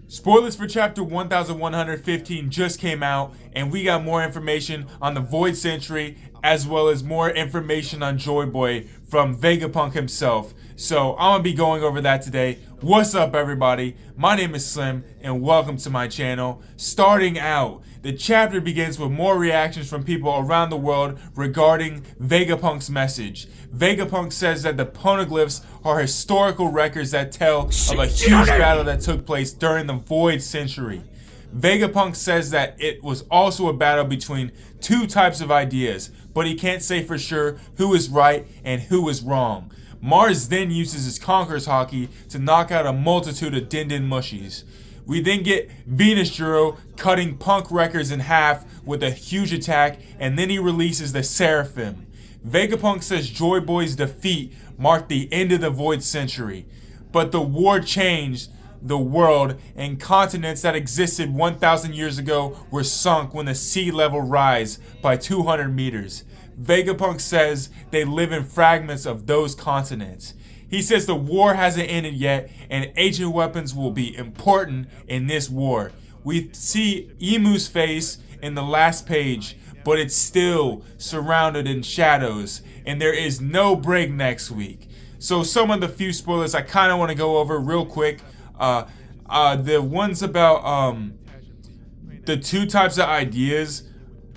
Spoilers for chapter 1115 just came out, and we got more information on the Void Century, as well as more information on Joy Boy from Vegapunk himself. So I'm gonna be going over that today. What's up, everybody? My name is Slim, and welcome to my channel. Starting out, the chapter begins with more reactions from people around the world regarding Vegapunk's message. Vegapunk says that the Poneglyphs are historical records that tell of a huge battle that took place during the Void Century. Vegapunk says that it was also a battle between two types of ideas, but he can't say for sure who is right and who is wrong. Mars then uses his Conqueror's Haki to knock out a multitude of Den Den Mushis. We then get Nusjuro cutting Punk records in half with a huge attack, and then he releases the Seraphim. Vegapunk says Joy Boy's defeat marked the end of the Void Century, but the war changed the world, and continents that existed 1,000 years ago were sunk when the sea level rise by 200 meters. Vegapunk says they live in fragments of those continents. He says the war hasn't ended yet, and ancient weapons will be important in this war. We see Emu's face in the last page, but it's still surrounded in shadows, and there is no break next week. So some of the few spoilers I kind of want to go over real quick. The ones about the two types of ideas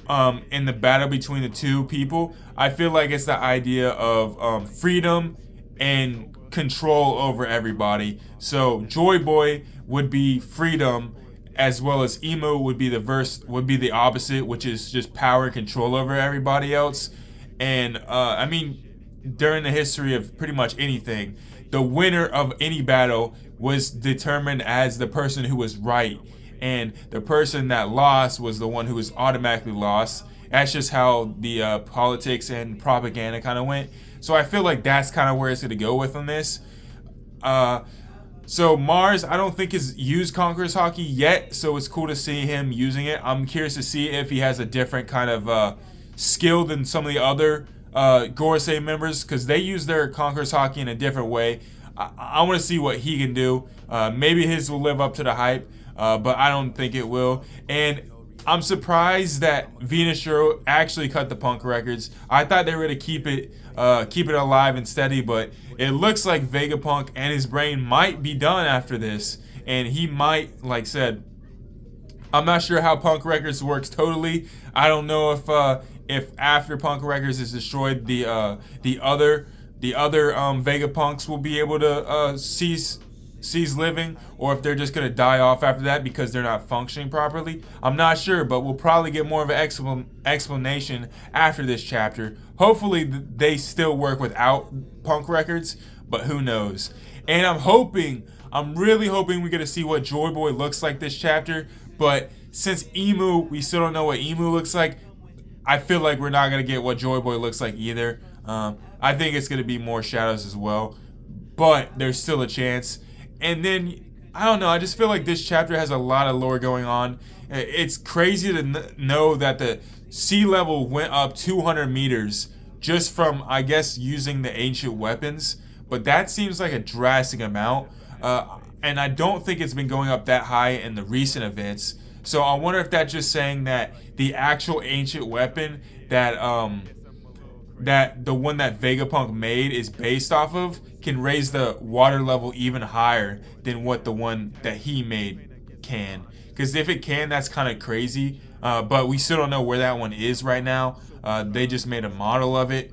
in the battle between the two people. I feel like it's the idea of freedom and control over everybody. So Joy Boy would be freedom, as well as Emu would be the opposite, which is just power and control over everybody else. And I mean, during the history of pretty much anything, the winner of any battle was determined as the person who was right, and the person that lost was the one who was automatically lost. That's just how the politics and propaganda kind of went. So I feel like that's kind of where it's going to go with on this. So Mars, I don't think has used Conqueror's Haki yet, so it's cool to see him using it. I'm curious to see if he has a different kind of skill than some of the other Gorosei members, because they use their Conqueror's Haki in a different way. I want to see what he can do. Maybe his will live up to the hype, but I don't think it will. And I'm surprised that Nusjuro actually cut the Punk records. I thought they were going to keep it alive and steady, but it looks like Vegapunk and his brain might be done after this, and he might, like said, I'm not sure how Punk Records works totally. I don't know if after Punk Records is destroyed, the other Vegapunks will be able to cease living, or if they're just gonna die off after that because they're not functioning properly. I'm not sure, but we'll probably get more of an explanation after this chapter. Hopefully they still work without Punk Records, but who knows. And I'm really hoping we get to see what Joy Boy looks like this chapter, but since Emu, we still don't know what Emu looks like, I feel like we're not gonna get what Joy Boy looks like either. I think it's gonna be more shadows as well, but there's still a chance. And then, I don't know, I just feel like this chapter has a lot of lore going on. It's crazy to know that the sea level went up 200 meters just from, I guess, using the ancient weapons. But that seems like a drastic amount. And I don't think it's been going up that high in the recent events. So I wonder if that's just saying that the actual ancient weapon that the one that Vegapunk made is based off of can raise the water level even higher than what the one that he made can. Because if it can, that's kind of crazy. But we still don't know where that one is right now. They just made a model of it.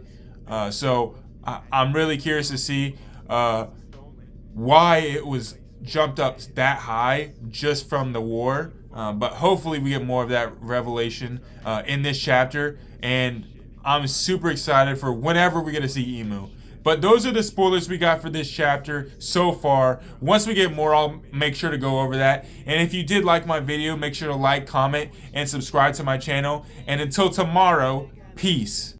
So I'm really curious to see why it was jumped up that high just from the war. But hopefully we get more of that revelation in this chapter. And I'm super excited for whenever we get to see Emu. But those are the spoilers we got for this chapter so far. Once we get more, I'll make sure to go over that. And if you did like my video, make sure to like, comment, and subscribe to my channel. And until tomorrow, peace.